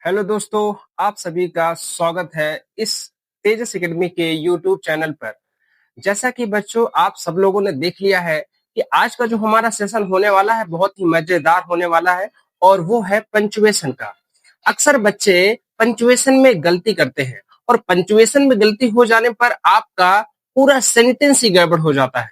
Hello दोस्तों, आप सभी का स्वागत है इस तेजस एकेडमी के यूट्यूब चैनल पर। जैसा कि बच्चों आप सब लोगों ने देख लिया है कि आज का जो हमारा सेशन होने वाला है बहुत ही मजेदार होने वाला है और वो है पंचुएशन का। अक्सर बच्चे पंचुएशन में गलती करते हैं और पंचुएशन में गलती हो जाने पर आपका पूरा सेंटेंस ही गड़बड़ हो जाता है।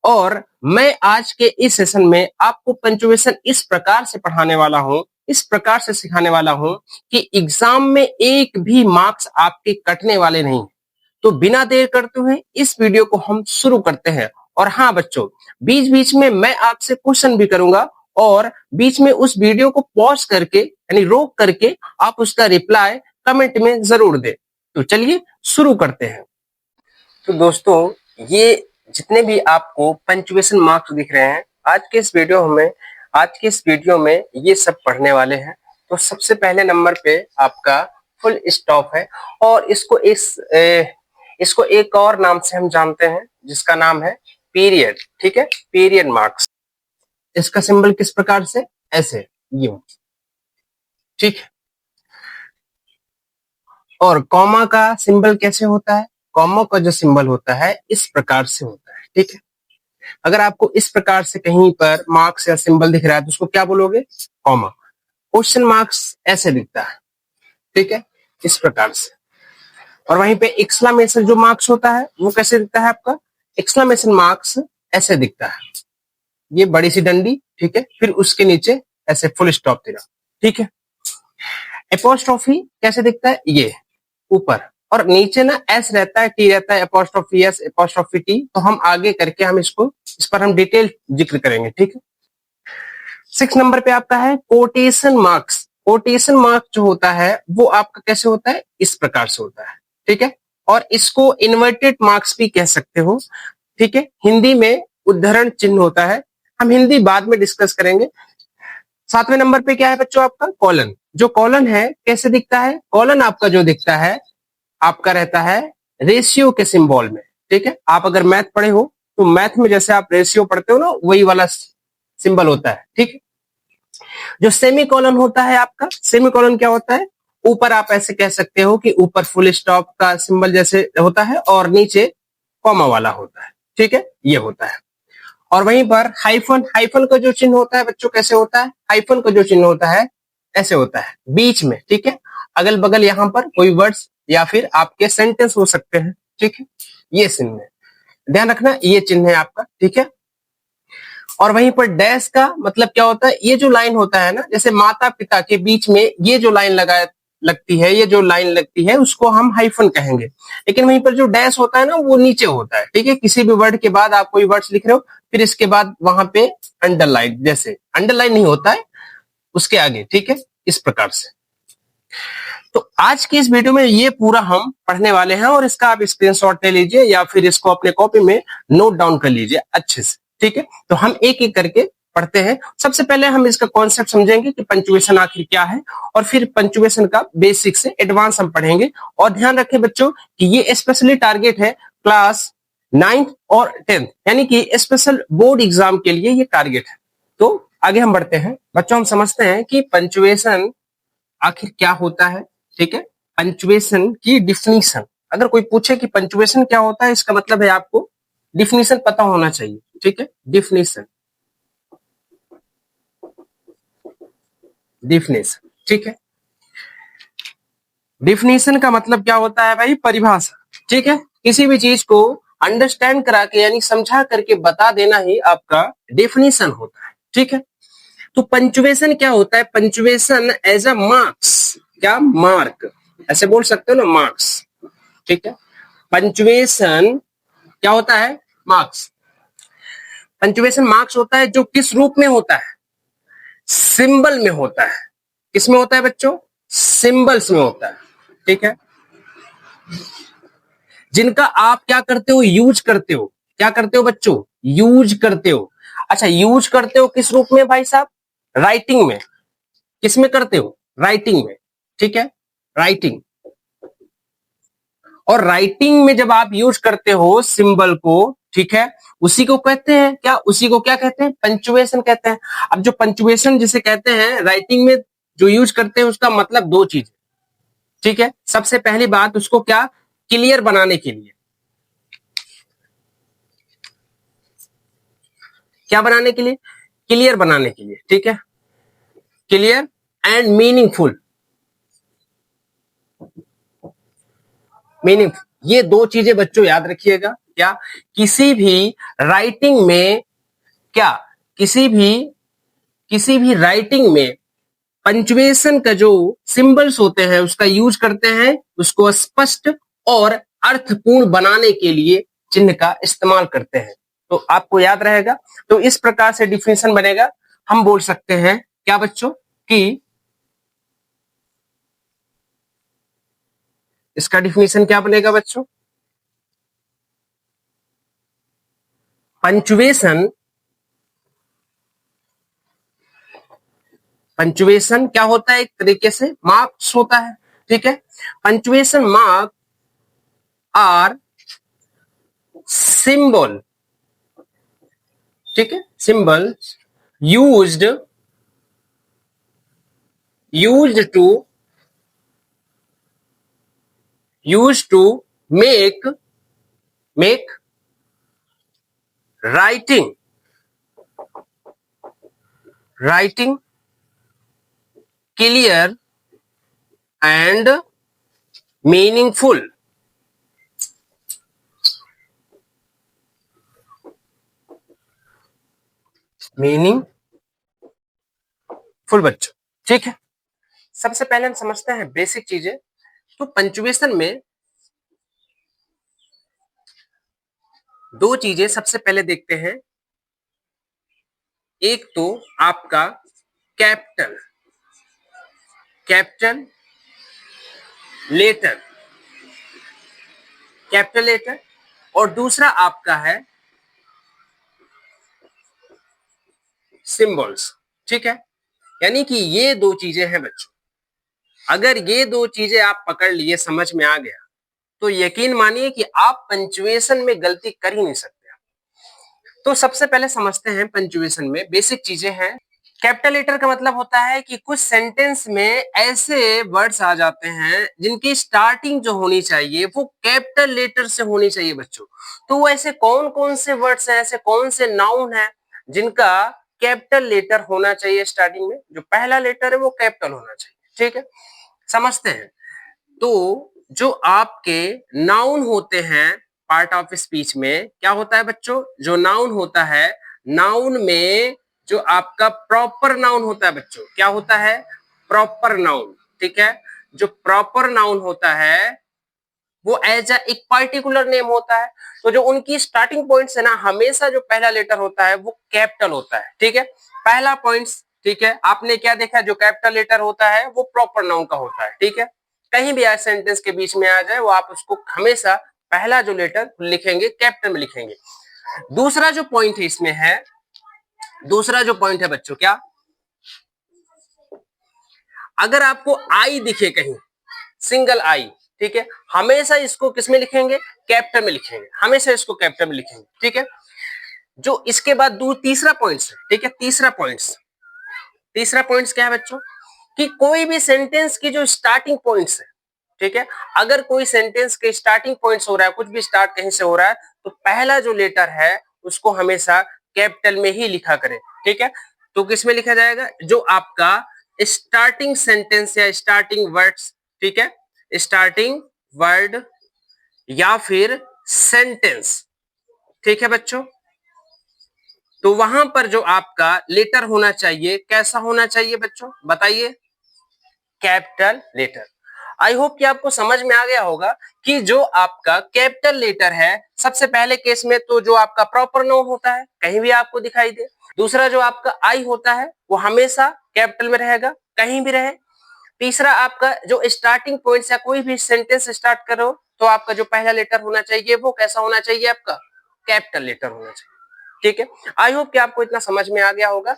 और मैं आज के इस सेशन में आपको पंचुएशन इस प्रकार से पढ़ाने वाला हूं, इस प्रकार से सिखाने वाला हूं कि एग्जाम में एक भी मार्क्स आपके कटने वाले नहीं। तो बिना देर करते हुए इस वीडियो को हम शुरू करते हैं। और हाँ बच्चों, बीच बीच में मैं आपसे क्वेश्चन भी करूंगा और बीच में उस वीडियो को पॉज करके यानी रोक करके आप उसका रिप्लाई कमेंट में जरूर दें। तो चलिए शुरू करते हैं। तो दोस्तों, ये जितने भी आपको पंचुएशन मार्क्स दिख रहे हैं आज के इस वीडियो में ये सब पढ़ने वाले हैं। तो सबसे पहले नंबर पे आपका फुल स्टॉप है और इसको एक और नाम से हम जानते हैं जिसका नाम है पीरियड। ठीक है, पीरियड मार्क्स। इसका सिंबल किस प्रकार से, ऐसे यूं। ठीक है, और कॉमा का सिंबल कैसे होता है? कॉमा का जो सिंबल होता है इस प्रकार से होता है। ठीक है, अगर आपको इस प्रकार से कहीं पर मार्क्स या सिंबल दिख रहा है तो उसको क्या बोलोगे? कॉमा। क्वेश्चन मार्क्स ऐसे दिखता है। ठीक है, इस प्रकार से। और वहीं पे एक्सक्लेमेशन जो मार्क्स होता है वो कैसे दिखता है आपका? एक्सक्लेमेशन मार्क्स ऐसे दिखता है, ये बड़ी सी डंडी। ठीक है, फिर उसके नीचे ऐसे फुल स्टॉप दिया। ठीक है, एपोस्ट्रोफी कैसे दिखता है? ये ऊपर और नीचे ना एस रहता है, टी रहता है, एपोस्ट्रोफी एस एपोस्ट्रोफी टी। तो हम आगे करके हम इस पर हम डिटेल जिक्र करेंगे। ठीक है, 6 नंबर पे आपका है कोटेशन मार्क्स। कोटेशन मार्क्स जो होता है वो आपका कैसे होता है? इस प्रकार से होता है। ठीक है, और इसको इन्वर्टेड मार्क्स भी कह सकते हो। ठीक है, हिंदी में उद्धरण चिन्ह होता है, हम हिंदी बाद में डिस्कस करेंगे। 7वें नंबर पे क्या है बच्चों? आपका कॉलन। जो कॉलन है कैसे दिखता है? कॉलन आपका जो दिखता है आपका रहता है रेशियो के सिंबल में। ठीक है, आप अगर मैथ पढ़े हो तो मैथ में जैसे आप रेशियो पढ़ते हो ना, वही वाला सिंबल होता है। ठीक है, जो सेमी कॉलन होता है आपका, सेमी कॉलन क्या होता है? ऊपर आप ऐसे कह सकते हो कि ऊपर फुल स्टॉप का सिंबल जैसे होता है और नीचे कॉमा वाला होता है। ठीक है, ये होता है। और वहीं पर हाइफन, हाइफन का जो चिन्ह होता है बच्चों कैसे होता है? हाइफन का जो चिन्ह होता है ऐसे होता है बीच में। ठीक है, अगल बगल यहाँ पर कोई वर्ड्स या फिर आपके सेंटेंस हो सकते हैं। ठीक है, ये चिन्ह है, ध्यान रखना, ये चिन्ह है आपका। ठीक है, और वहीं पर डैश का मतलब क्या होता है? ये जो लाइन होता है ना, जैसे माता पिता के बीच में ये जो लाइन लगती है, ये जो लाइन लगती है उसको हम हाइफन कहेंगे। लेकिन वहीं पर जो डैश होता है ना वो नीचे होता है। ठीक है, किसी भी वर्ड के बाद आप कोई वर्ड्स लिख रहे हो फिर इसके बाद वहां पे अंडरलाइन, जैसे अंडरलाइन नहीं होता है उसके आगे। ठीक है, इस प्रकार से। तो आज की इस वीडियो में ये पूरा हम पढ़ने वाले हैं और इसका आप स्क्रीनशॉट ले लीजिए या फिर इसको अपने कॉपी में नोट डाउन कर लीजिए अच्छे से। ठीक है, तो हम एक एक करके पढ़ते हैं। सबसे पहले हम इसका कॉन्सेप्ट समझेंगे कि पंचुएशन आखिर क्या है और फिर पंचुएशन का बेसिक से एडवांस हम पढ़ेंगे। और ध्यान रखें बच्चों कि ये स्पेशली टारगेट है क्लास 9th और 10th, यानी कि स्पेशल बोर्ड एग्जाम के लिए ये टारगेट है। तो आगे हम बढ़ते हैं बच्चों, हम समझते हैं कि पंचुएशन आखिर क्या होता है। ठीक है, पंचुएशन की डिफिनीशन, अगर कोई पूछे कि पंचुएशन क्या होता है, इसका मतलब है आपको डिफिनीशन पता होना चाहिए। ठीक है, डिफिनीशन, डिफिनीशन। ठीक है, डिफिनीशन का मतलब क्या होता है भाई? परिभाषा। ठीक है, किसी भी चीज को अंडरस्टैंड करा के यानी समझा करके बता देना ही आपका डेफिनेशन होता है। ठीक है, तो पंचुएशन क्या होता है? पंचुएशन एज अ मार्क्स, क्या मार्क, ऐसे बोल सकते हो ना, मार्क्स। ठीक है, पंचुएशन क्या होता है? मार्क्स। पंचुएशन मार्क्स होता है जो किस रूप में होता है? सिंबल में होता है। किस में होता है बच्चों? सिंबल्स में होता है। ठीक है, जिनका आप क्या करते हो? यूज करते हो। क्या करते हो बच्चों? यूज करते हो। अच्छा, यूज करते हो किस रूप में भाई साहब? राइटिंग में। किस में करते हो? राइटिंग में। ठीक है, राइटिंग। और राइटिंग में जब आप यूज करते हो सिंबल को, ठीक है, उसी को कहते हैं क्या? उसी को क्या कहते हैं? पंचुएशन कहते हैं। अब जो पंचुएशन जिसे कहते हैं राइटिंग में जो यूज करते हैं उसका मतलब दो चीज, ठीक है। सबसे पहली बात उसको क्या, क्लियर बनाने के लिए, क्या बनाने के लिए, क्लियर बनाने के लिए, ठीक है, क्लियर एंड मीनिंगफुल, मीनिंग, ये दो चीजें बच्चों याद रखिएगा। क्या, किसी भी राइटिंग में, क्या किसी भी राइटिंग में पंचुएशन का जो सिंबल्स होते हैं उसका यूज करते हैं, उसको स्पष्ट और अर्थपूर्ण बनाने के लिए चिन्ह का इस्तेमाल करते हैं। तो आपको याद रहेगा। तो इस प्रकार से डिफिनेशन बनेगा। हम बोल सकते हैं क्या बच्चों कि इसका डिफिनेशन क्या बनेगा बच्चों, पंचुएशन, पंचुएशन क्या होता है, एक तरीके से मार्क्स होता है, ठीक है। पंचुएशन मार्क आर सिंबल, ठीक है, symbol used to make writing clear and meaningful, बच्चों, ठीक है। सबसे पहले हम समझते हैं बेसिक चीजें। तो पंचुएशन में दो चीजें सबसे पहले देखते हैं। एक तो आपका कैपिटल लेटर, कैपिटल लेटर, और दूसरा आपका है सिंबल्स, ठीक है। यानी कि ये दो चीजें हैं बच्चों। अगर ये दो चीजें आप पकड़ लिए, समझ में आ गया, तो यकीन मानिए कि आप पंचुएशन में गलती कर ही नहीं सकते। तो सबसे पहले समझते हैं पंचुएशन में बेसिक चीजें हैं। कैपिटल लेटर का मतलब होता है कि कुछ सेंटेंस में ऐसे वर्ड्स आ जाते हैं जिनकी स्टार्टिंग जो होनी चाहिए वो कैपिटल लेटर से होनी चाहिए बच्चों। तो वो ऐसे कौन कौन से वर्ड्स हैं, ऐसे कौन से नाउन हैं जिनका कैपिटल लेटर होना चाहिए स्टार्टिंग में, जो पहला लेटर है वो कैपिटल होना चाहिए, ठीक है। समझते हैं। तो जो आपके नाउन होते हैं पार्ट ऑफ स्पीच में, क्या होता है बच्चों, जो नाउन होता है, नाउन में जो आपका प्रॉपर नाउन होता है बच्चों, क्या होता है, प्रॉपर नाउन, ठीक है। जो प्रॉपर नाउन होता है वो एज एक पर्टिकुलर नेम होता है। तो जो उनकी स्टार्टिंग पॉइंट्स है ना, हमेशा जो पहला लेटर होता है वो कैपिटल होता है, ठीक है। पहला पॉइंट्स, ठीक है, आपने क्या देखा, जो कैपिटल लेटर होता है वो प्रॉपर नाउन का होता है, ठीक है। कहीं भी आज सेंटेंस के बीच में आ जाए वो आप उसको हमेशा पहला जो लेटर लिखेंगे कैपिटल में लिखेंगे। दूसरा जो पॉइंट है इसमें है, दूसरा जो पॉइंट है बच्चों, क्या, अगर आपको आई दिखे कहीं, सिंगल आई, ठीक है, हमेशा इसको किसमें लिखेंगे, कैपिटल में लिखेंगे, हमेशा इसको कैपिटल में लिखेंगे, ठीक है। जो इसके बाद तीसरा पॉइंट्स है, ठीक है, तीसरा पॉइंट्स क्या है बच्चों, कि कोई भी सेंटेंस की जो स्टार्टिंग पॉइंट्स है, ठीक है, अगर कोई सेंटेंस के स्टार्टिंग पॉइंट्स हो रहा है, कुछ भी स्टार्ट कहीं से हो रहा है, तो पहला जो लेटर है उसको हमेशा कैपिटल में ही लिखा करें, ठीक है। तो किसमें लिखा जाएगा, जो आपका स्टार्टिंग सेंटेंस या स्टार्टिंग वर्ड्स, ठीक है, स्टार्टिंग वर्ड या फिर सेंटेंस, ठीक है बच्चों। तो वहां पर जो आपका लेटर होना चाहिए, कैसा होना चाहिए बच्चों, बताइए, कैपिटल लेटर। आई होप कि आपको समझ में आ गया होगा कि जो आपका कैपिटल लेटर है, सबसे पहले केस में तो जो आपका प्रॉपर नाउन होता है कहीं भी आपको दिखाई दे, दूसरा जो आपका आई होता है वो हमेशा कैपिटल में रहेगा कहीं भी रहे, तीसरा आपका जो स्टार्टिंग पॉइंट या कोई भी सेंटेंस स्टार्ट करो तो आपका जो पहला लेटर होना चाहिए वो कैसा होना चाहिए, आपका कैपिटल लेटर होना चाहिए, ठीक है। आई होप कि आपको इतना समझ में आ गया होगा।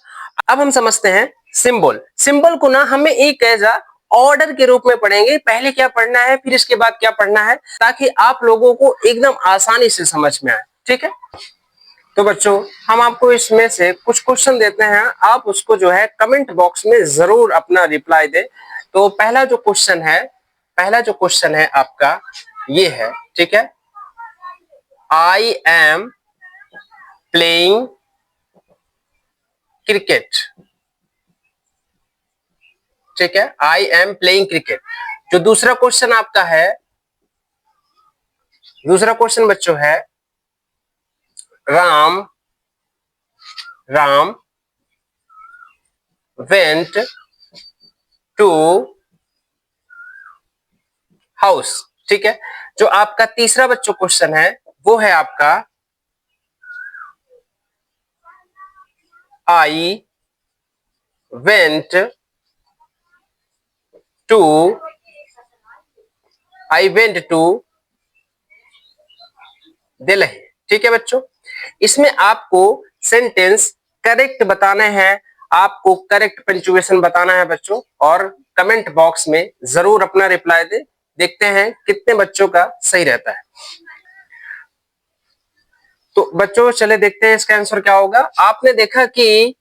अब हम समझते हैं सिंबल। सिंबल को ना हमें एक एज ऑर्डर के रूप में पढ़ेंगे, पहले क्या पढ़ना है फिर इसके बाद क्या पढ़ना है, ताकि आप लोगों को एकदम आसानी से समझ में आए, ठीक है। तो बच्चों हम आपको इसमें से कुछ क्वेश्चन देते हैं, आप उसको जो है कमेंट बॉक्स में जरूर अपना रिप्लाई दें। तो पहला जो क्वेश्चन है आपका ये है, ठीक है। आई एम प्लेइंग क्रिकेट, ठीक है, आई एम प्लेइंग क्रिकेट। जो दूसरा क्वेश्चन आपका है, दूसरा क्वेश्चन बच्चों है राम वेंट टू हाउस, ठीक है। जो आपका तीसरा बच्चों क्वेश्चन है वो है आपका आई वेंट टू दिल्ली, ठीक है बच्चों। इसमें आपको सेंटेंस करेक्ट बताने हैं, आपको करेक्ट पंक्चुएशन बताना है बच्चों, और कमेंट बॉक्स में जरूर अपना रिप्लाई दे। देखते हैं कितने बच्चों का सही रहता है। तो बच्चों चले देखते हैं इसका आंसर क्या होगा। आपने देखा कि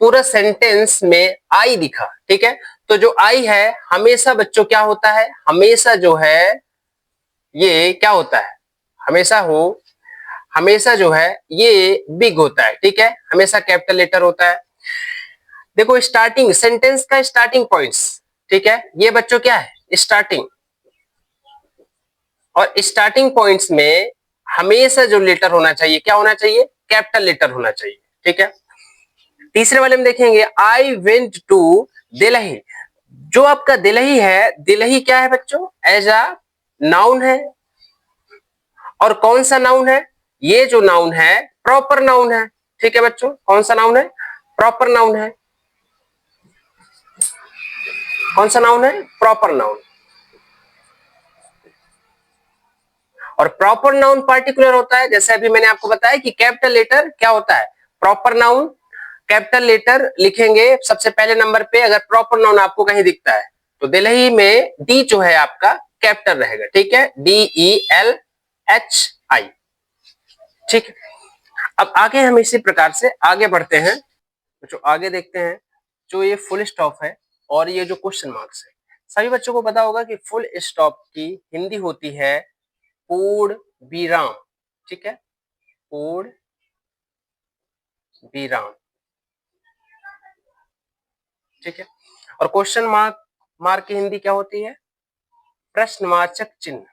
पूरा सेंटेंस में आई दिखा, ठीक है। तो जो आई है हमेशा बच्चों क्या होता है, हमेशा जो है ये क्या होता है, हमेशा जो है ये बिग होता है, ठीक है, हमेशा कैपिटल लेटर होता है। देखो स्टार्टिंग सेंटेंस का स्टार्टिंग पॉइंट्स, ठीक है, ये बच्चों क्या है स्टार्टिंग, और स्टार्टिंग पॉइंट्स में हमेशा जो लेटर होना चाहिए क्या होना चाहिए, कैपिटल लेटर होना चाहिए, ठीक है। तीसरे वाले में देखेंगे आई वेंट टू दिल्ली। जो आपका दिल्ली है, दिल्ली क्या है बच्चों, एज अ नाउन है, और कौन सा नाउन है, ये जो नाउन है प्रॉपर नाउन है, ठीक है बच्चों। कौन सा नाउन है, प्रॉपर नाउन है। कौन सा नाउन है, प्रॉपर नाउन। और प्रॉपर नाउन पार्टिकुलर होता है, जैसे अभी मैंने आपको बताया कि कैपिटल लेटर क्या होता है, प्रॉपर नाउन कैपिटल लेटर लिखेंगे सबसे पहले नंबर पे। अगर प्रॉपर नाउन आपको कहीं दिखता है तो दिल्ली में डी जो है आपका कैपिटल रहेगा, ठीक है, DELHI, ठीक है। अब आगे हम इसी प्रकार से आगे बढ़ते हैं। जो आगे देखते हैं, जो ये फुल स्टॉप है और ये जो क्वेश्चन मार्क्स है, सभी बच्चों को पता होगा कि फुल स्टॉप की हिंदी होती है पूर्ण विराम, ठीक है, पूर्ण विराम, ठीक है। और क्वेश्चन मार्क की हिंदी क्या होती है, प्रश्नवाचक चिन्ह,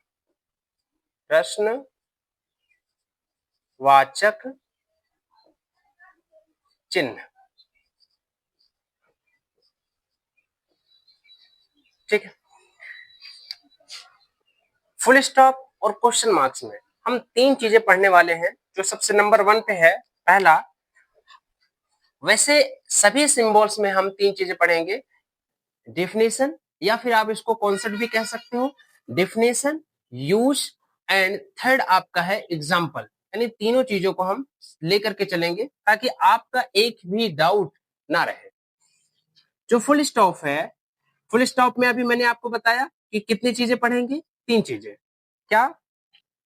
प्रश्नवाचक चिन्ह, ठीक है। फुल स्टॉप और क्वेश्चन मार्क्स में हम तीन चीजें पढ़ने वाले हैं। जो सबसे नंबर 1 पे है, पहला, वैसे सभी सिंबल्स में हम तीन चीजें पढ़ेंगे, डेफिनेशन, या फिर आप इसको कॉन्सेप्ट भी कह सकते हो, डेफिनेशन, यूज, एंड थर्ड आपका है एग्जाम्पल। यानी तीनों चीजों को हम लेकर के चलेंगे ताकि आपका एक भी डाउट ना रहे। जो फुल स्टॉप है, फुल स्टॉप में अभी मैंने आपको बताया कि कितनी चीजें पढ़ेंगे, तीन चीजें। क्या,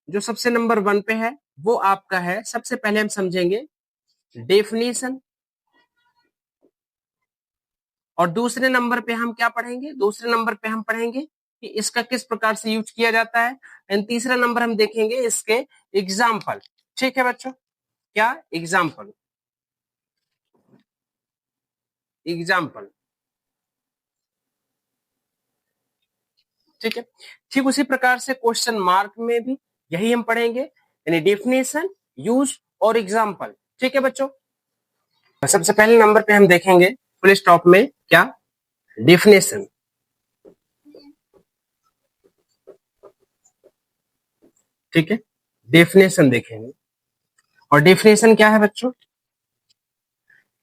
जो सबसे नंबर 1 पे है वो आपका है, सबसे पहले हम समझेंगे डेफिनेशन, और दूसरे नंबर पे हम क्या पढ़ेंगे, दूसरे नंबर पे हम पढ़ेंगे कि इसका किस प्रकार से यूज किया जाता है, एंड तीसरा नंबर हम देखेंगे इसके एग्जाम्पल, ठीक है बच्चों। क्या, एग्जाम्पल, एग्जाम्पल, ठीक है। ठीक उसी प्रकार से क्वेश्चन मार्क में भी यही हम पढ़ेंगे, यानी डेफिनेशन, यूज और एग्जाम्पल, ठीक है बच्चों। सबसे पहले नंबर पे हम देखेंगे फुल स्टॉप में क्या, डेफिनेशन, ठीक है, डेफिनेशन देखेंगे। और डेफिनेशन क्या है बच्चों,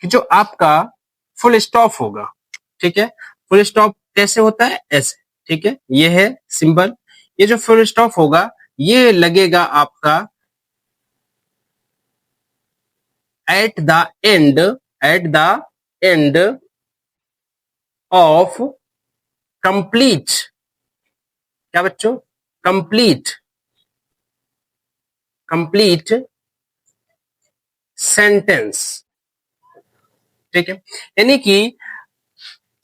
कि जो आपका फुल स्टॉप होगा, ठीक है, फुल स्टॉप कैसे होता है, ऐसे, ठीक है, ये है सिंबल। ये जो फुल स्टॉप होगा ये लगेगा आपका at the end, at the end of complete, क्या बच्चों, कंप्लीट, कंप्लीट सेंटेंस, ठीक है। यानी कि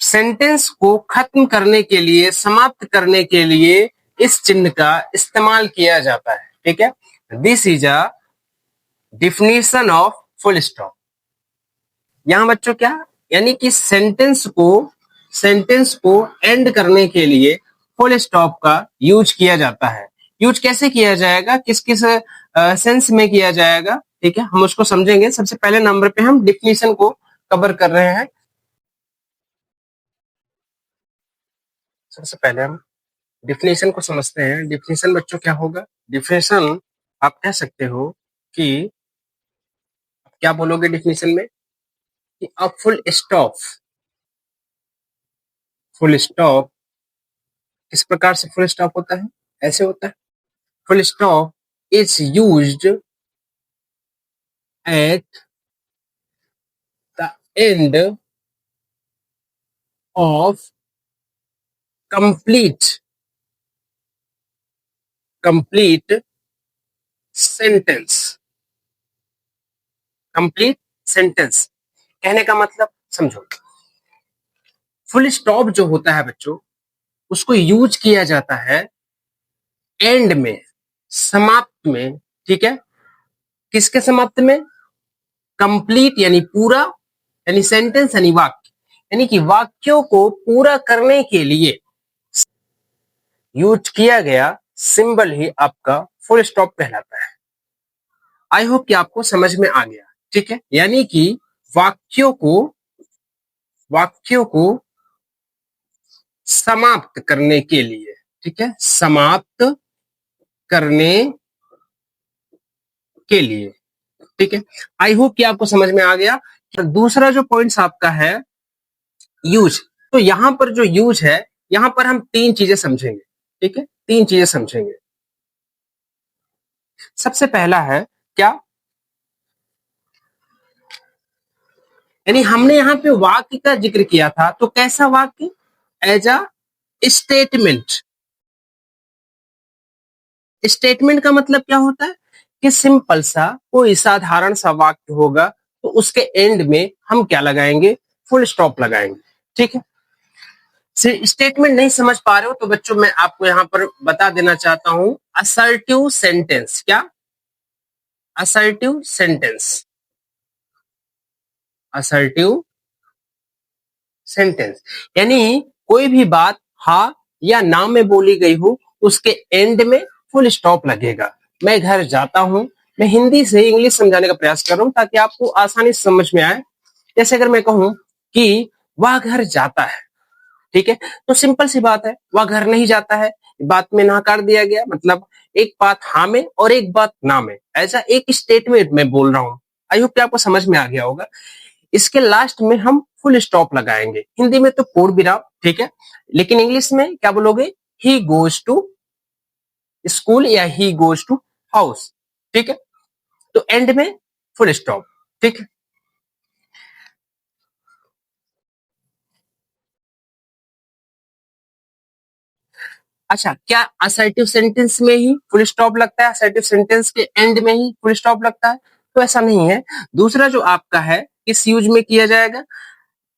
सेंटेंस को खत्म करने के लिए, समाप्त करने के लिए इस चिन्ह का इस्तेमाल किया जाता है, ठीक है। This is a definition of full stop. यहां बच्चों क्या, यानी कि सेंटेंस को एंड करने के लिए फुल स्टॉप का यूज किया जाता है। यूज कैसे किया जाएगा, किस किस सेंस में किया जाएगा, ठीक है, हम उसको समझेंगे। सबसे पहले नंबर पे हम डिफिनेशन को कवर कर रहे हैं। सबसे पहले हम डिफिनेशन को समझते हैं। डिफिनेशन बच्चों क्या होगा, डिफिनेशन आप कह सकते हो कि, क्या बोलोगे डिफिनेशन में, कि अ फुल स्टॉप किस प्रकार से फुल स्टॉप होता है, ऐसे होता है। Full stop is used at the end of complete complete sentence. Complete sentence कहने का मतलब समझो, फुल स्टॉप जो होता है बच्चों, उसको यूज किया जाता है एंड में, समाप्त में, ठीक है। किसके समाप्त में, कंप्लीट यानी पूरा, यानी सेंटेंस यानी वाक्य, यानी कि वाक्यों को पूरा करने के लिए यूज किया गया सिंबल ही आपका फुल स्टॉप कहलाता है। आई होप कि आपको समझ में आ गया, ठीक है। यानी कि वाक्यों को वाक्यों को समाप्त करने के लिए, ठीक है, समाप्त करने के लिए, ठीक है। आई होप कि आपको समझ में आ गया। दूसरा जो पॉइंट्स आपका है यूज, तो यहां पर जो यूज है, यहां पर हम तीन चीजें समझेंगे, ठीक है, तीन चीजें समझेंगे। सबसे पहला है क्या, यानी हमने यहां पे वाक्य का जिक्र किया था, तो कैसा वाक्य, एज अ स्टेटमेंट। स्टेटमेंट का मतलब क्या होता है, कि सिंपल सा कोई साधारण सा वाक्य होगा, तो उसके एंड में हम क्या लगाएंगे, फुल स्टॉप लगाएंगे, ठीक है। स्टेटमेंट नहीं समझ पा रहे हो तो बच्चों मैं आपको यहां पर बता देना चाहता हूं, असर्टिव सेंटेंस। क्या, असर्टिव सेंटेंस, असर्टिव सेंटेंस, यानी कोई भी बात हाँ या ना में बोली गई हो, उसके एंड में फुल स्टॉप लगेगा। मैं घर जाता हूं, मैं हिंदी से इंग्लिश समझाने का प्रयास कर रहा हूं ताकि आपको आसानी से समझ में आए। जैसे अगर मैं कहूं कि वह घर जाता है, ठीक है, तो सिंपल सी बात है, वह घर नहीं जाता है, बात में नकार दिया गया, मतलब एक बात हाँ में और एक बात ना में, ऐसा एक स्टेटमेंट में बोल रहा हूं। आई होप कि आपको समझ में आ गया होगा। इसके लास्ट में हम फुल स्टॉप लगाएंगे। हिंदी में तो पूर्ण विराम, ठीक है, लेकिन इंग्लिश में क्या बोलोगे, ही गोज टू स्कूल या ही गोज टू हाउस, ठीक है। तो एंड में फुल स्टॉप, ठीक है। अच्छा, क्या असर्टिव सेंटेंस में ही फुल स्टॉप लगता है, असर्टिव सेंटेंस के एंड में ही फुल स्टॉप लगता है, तो ऐसा नहीं है। दूसरा जो आपका है, किस यूज में किया जाएगा,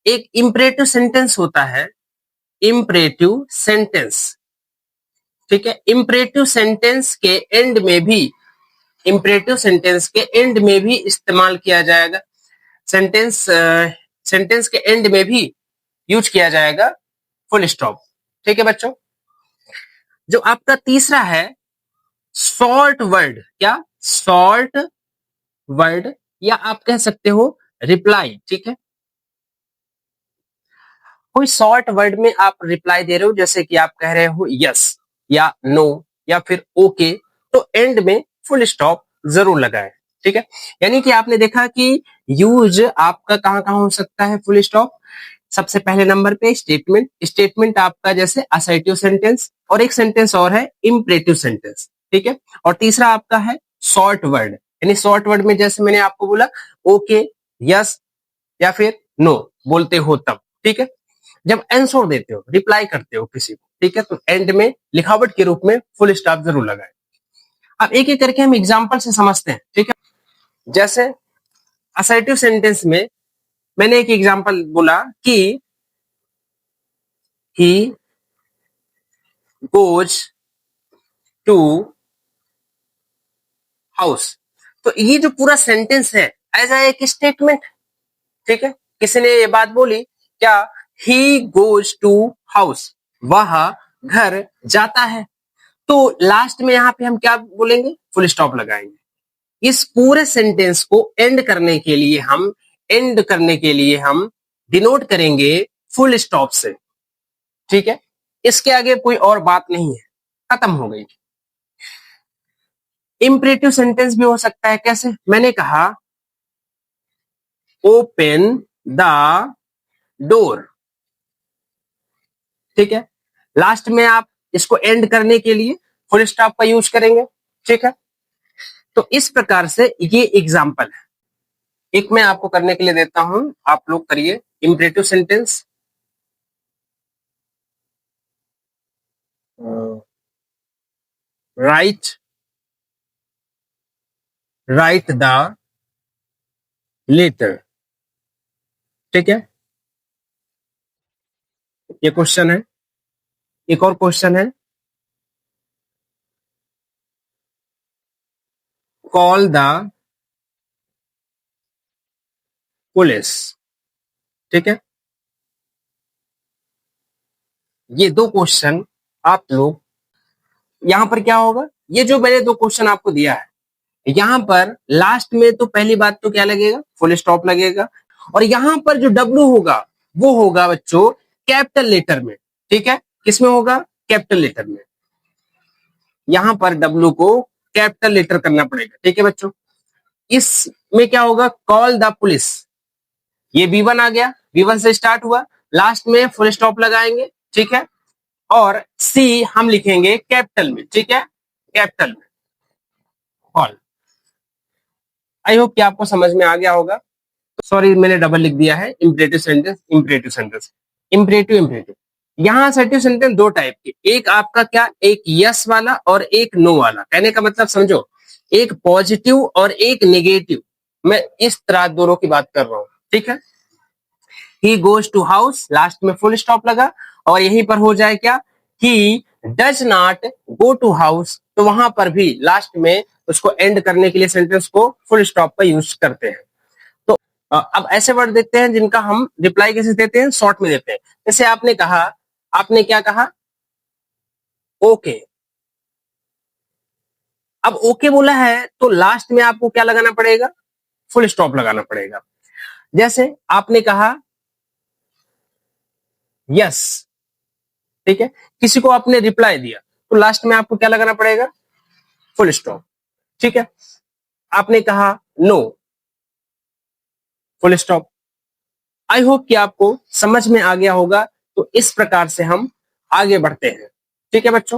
एक इंपरेटिव सेंटेंस होता है, इंपरेटिव सेंटेंस, ठीक है। इंपरेटिव सेंटेंस के एंड में भी इस्तेमाल किया जाएगा, सेंटेंस सेंटेंस के एंड में भी यूज किया जाएगा फुल स्टॉप, ठीक है बच्चों। जो आपका तीसरा है शॉर्ट वर्ड, क्या, शॉर्ट वर्ड, या आप कह सकते हो रिप्लाई, ठीक है। कोई शॉर्ट वर्ड में आप रिप्लाई दे रहे हो, जैसे कि आप कह रहे हो यस या नो या फिर ओके, तो एंड में फुल स्टॉप जरूर लगाएं, ठीक है। यानी कि आपने देखा कि यूज आपका कहां कहां हो सकता है फुल स्टॉप। सबसे पहले नंबर पे स्टेटमेंट, स्टेटमेंट आपका जैसे असर्टिव सेंटेंस, और एक सेंटेंस और है इंपरेटिव सेंटेंस, ठीक है। और तीसरा आपका है शॉर्ट वर्ड, यानी शॉर्ट वर्ड में जैसे मैंने आपको बोला ओके, यस या फिर नो बोलते हो तब, ठीक है। जब आंसर देते हो, रिप्लाई करते हो किसी को, ठीक है, तो एंड में लिखावट के रूप में फुल स्टॉप जरूर लगाए। अब एक एक करके हम एग्जांपल से समझते हैं, ठीक है। जैसे असर्टिव सेंटेंस में मैंने एक एग्जांपल बोला कि ही गोज टू हाउस, तो ये जो पूरा सेंटेंस है एज एक स्टेटमेंट, ठीक है। किसी ने ये बात बोली क्या, ही गोज टू हाउस, वह घर जाता है, तो लास्ट में यहां पे हम क्या बोलेंगे, फुल स्टॉप लगाएंगे। इस पूरे सेंटेंस को एंड करने के लिए हम डिनोट करेंगे फुल स्टॉप से, ठीक है। इसके आगे कोई और बात नहीं है, खत्म हो गई। इंपरेटिव सेंटेंस भी हो सकता है, कैसे, मैंने कहा ओपन द डोर, ठीक है। लास्ट में आप इसको एंड करने के लिए फुल स्टॉप का यूज करेंगे, ठीक है। तो इस प्रकार से ये एग्जाम्पल है। एक मैं आपको करने के लिए देता हूं, आप लोग करिए imperative sentence. Write the letter, ठीक है। ये क्वेश्चन है। एक और क्वेश्चन है, कॉल द पुलिस, ठीक है। ये दो क्वेश्चन आप लोग, यहां पर क्या होगा, ये जो मैंने दो क्वेश्चन आपको दिया है, यहां पर लास्ट में तो पहली बात तो क्या लगेगा, फुल स्टॉप लगेगा, और यहां पर जो डब्ल्यू होगा वो होगा बच्चों कैपिटल लेटर में, ठीक है। किसमें होगा, कैपिटल लेटर में। यहां पर डब्ल्यू को कैपिटल लेटर करना पड़ेगा, ठीक है बच्चों। इसमें क्या होगा, कॉल द पुलिस, ये B1 आ गया, B1 से स्टार्ट हुआ, लास्ट में फुल स्टॉप लगाएंगे, ठीक है। और सी हम लिखेंगे कैपिटल में, ठीक है, कैपिटल में कॉल। आई होप कि आपको समझ में आ गया होगा। सॉरी मैंने डबल लिख दिया है, imperative sentence, imperative sentence, imperative imperative. यहां असर्टिव सेंटेंस दो टाइप के, एक आपका क्या, एक यस वाला और एक नो वाला। कहने का मतलब समझो, एक पॉजिटिव और एक नेगेटिव, मैं इस तरह दोनों की बात कर रहा हूं, ठीक है। He goes to house, last में फुल स्टॉप लगा, और यहीं पर हो जाए क्या, he does not go to house, तो वहां पर भी लास्ट में उसको एंड करने के लिए सेंटेंस को फुल स्टॉप का यूज करते हैं। तो अब ऐसे वर्ड देखते हैं जिनका हम रिप्लाई कैसे देते हैं, शॉर्ट में देते हैं। जैसे आपने कहा, आपने क्या कहा, ओके। अब ओके बोला है तो लास्ट में आपको क्या लगाना पड़ेगा, फुल स्टॉप लगाना पड़ेगा। जैसे आपने कहा यस, ठीक है, किसी को आपने रिप्लाई दिया तो लास्ट में आपको क्या लगाना पड़ेगा, फुल स्टॉप, ठीक है। आपने कहा no, full stop. I hope कि आपको समझ में आ गया होगा। तो इस प्रकार से हम आगे बढ़ते हैं, ठीक है बच्चों।